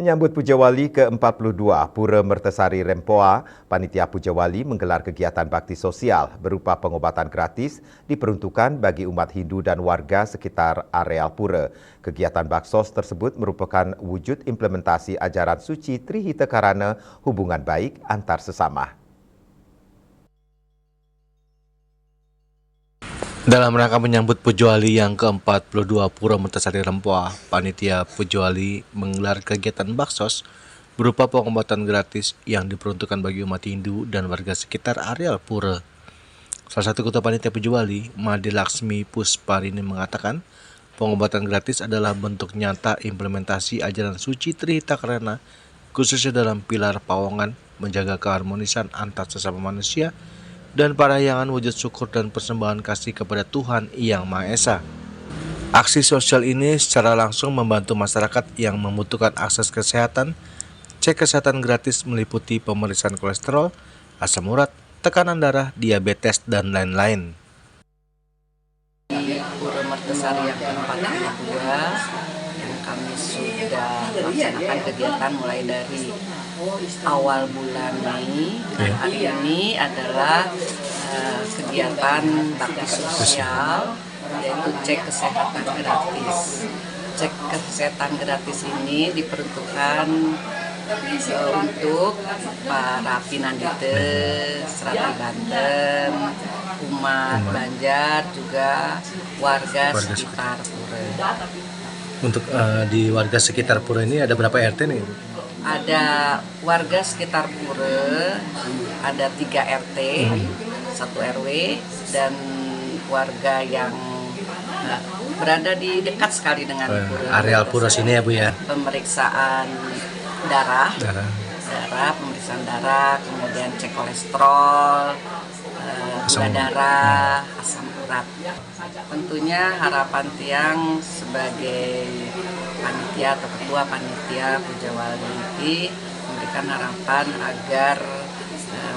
Menyambut Puja Wali ke-42 Pura Mertasari Rempoa, Panitia Puja Wali menggelar kegiatan bakti sosial berupa pengobatan gratis diperuntukkan bagi umat Hindu dan warga sekitar areal pura. Kegiatan baksos tersebut merupakan wujud implementasi ajaran suci Trihita Karana, hubungan baik antar sesama. Dalam rangka menyambut Puja Wali yang ke-42 Pura Mertasari Rempoa, Panitia Puja Wali menggelar kegiatan baksos berupa pengobatan gratis yang diperuntukkan bagi umat Hindu dan warga sekitar areal pura. Salah satu ketua Panitia Puja Wali, Made Laksmi Pusparini mengatakan, pengobatan gratis adalah bentuk nyata implementasi ajaran suci Trihita Karana, khususnya dalam pilar Pawongan, menjaga keharmonisan antar sesama manusia dan parayangan wujud syukur dan persembahan kasih kepada Tuhan Yang Maha Esa. Aksi sosial ini secara langsung membantu masyarakat yang membutuhkan akses kesehatan. Cek kesehatan gratis meliputi pemeriksaan kolesterol, asam urat, tekanan darah, diabetes, dan lain-lain. Di Pura Mertasari yang ke-42 yang kami sudah laksanakan kegiatan mulai dari awal bulan Mei. Hari ini adalah kegiatan bakti sosial, yaitu cek kesehatan gratis. Cek kesehatan gratis ini diperuntukkan untuk para pinandite Serati Banten, umat Banjar, juga warga sekitar pura. Untuk di warga sekitar pura ini ada berapa RT nih? Ada warga sekitar pura, ada 3 RT, 1 RW, dan warga yang berada di dekat sekali dengan pura. Areal pura sini ya Bu ya? Pemeriksaan darah, pemeriksaan darah, kemudian cek kolesterol, gula darah, asam urat. Tentunya harapan Tiang sebagai panitia atau ketua panitia Puja Wali ini memberikan harapan agar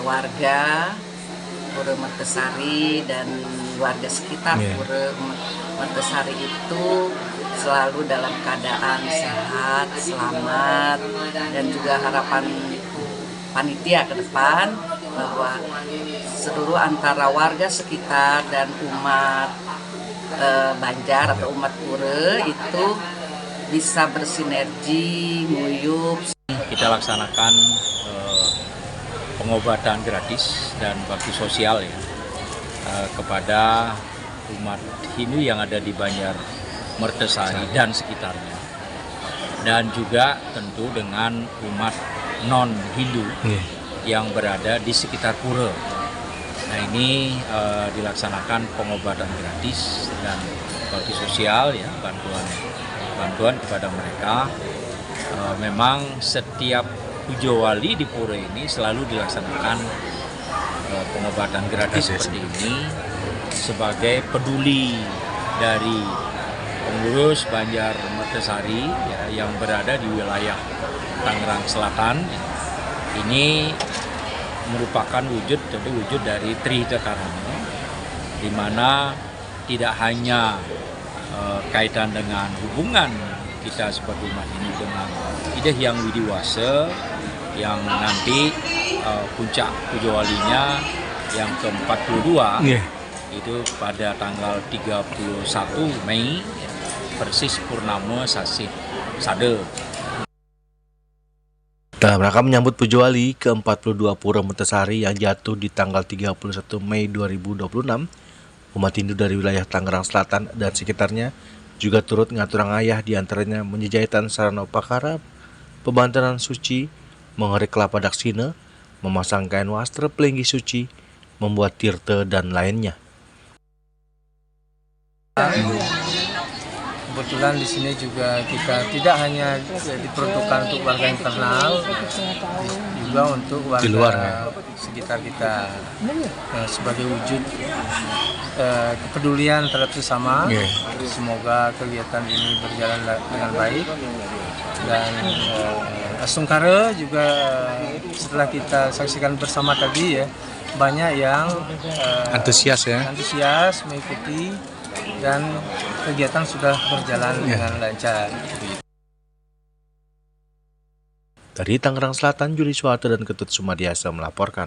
warga Pura Mertasari dan warga sekitar Pura Mertasari itu selalu dalam keadaan sehat, selamat, dan juga harapan panitia ke depan bahwa seluruh antara warga sekitar dan umat Banjar atau umat pura itu bisa bersinergi, nguyup. Kita laksanakan pengobatan gratis dan bakti sosial ya kepada umat Hindu yang ada di Banjar Mertasari dan sekitarnya, dan juga tentu dengan umat non Hindu yang berada di sekitar pura. Nah ini dilaksanakan pengobatan gratis dan bakti sosial ya, bantuan kepada mereka. Memang setiap Puja Wali di pura ini selalu dilaksanakan pengobatan gratis seperti ini sebagai peduli dari pengurus Banjar Mertasari ya, yang berada di wilayah Tangerang Selatan. Ini merupakan wujud dari Trihita Karana, di mana tidak hanya kaitan dengan hubungan kita sebagai umat ini dengan Ida Hyang Widiwasa yang nanti puncak Puja Walinya yang ke-42 itu pada tanggal 31 Mei persis purnama Sasih Sada. Dalam rangka menyambut Puja Wali ke-42 Pura Mertasari yang jatuh di tanggal 31 Mei 2026, umat Hindu dari wilayah Tangerang Selatan dan sekitarnya juga turut ngaturang ayah, diantaranya menjejahitan sarana upakara, pembantaran suci, mengerik kelapa daksina, memasang kain wastra pelinggi suci, membuat tirta, dan lainnya. Kebetulan di sini juga kita tidak hanya diperuntukkan untuk warga internal, juga untuk warga di luar, sekitar kita sebagai wujud kepedulian terhadap sesama. Semoga kegiatan ini berjalan dengan baik, dan Sungkara juga setelah kita saksikan bersama tadi ya, banyak yang antusias mengikuti, dan kegiatan sudah berjalan dengan lancar. Dari Tangerang Selatan, Juli Suharto dan Ketut Sumadiasa melaporkan.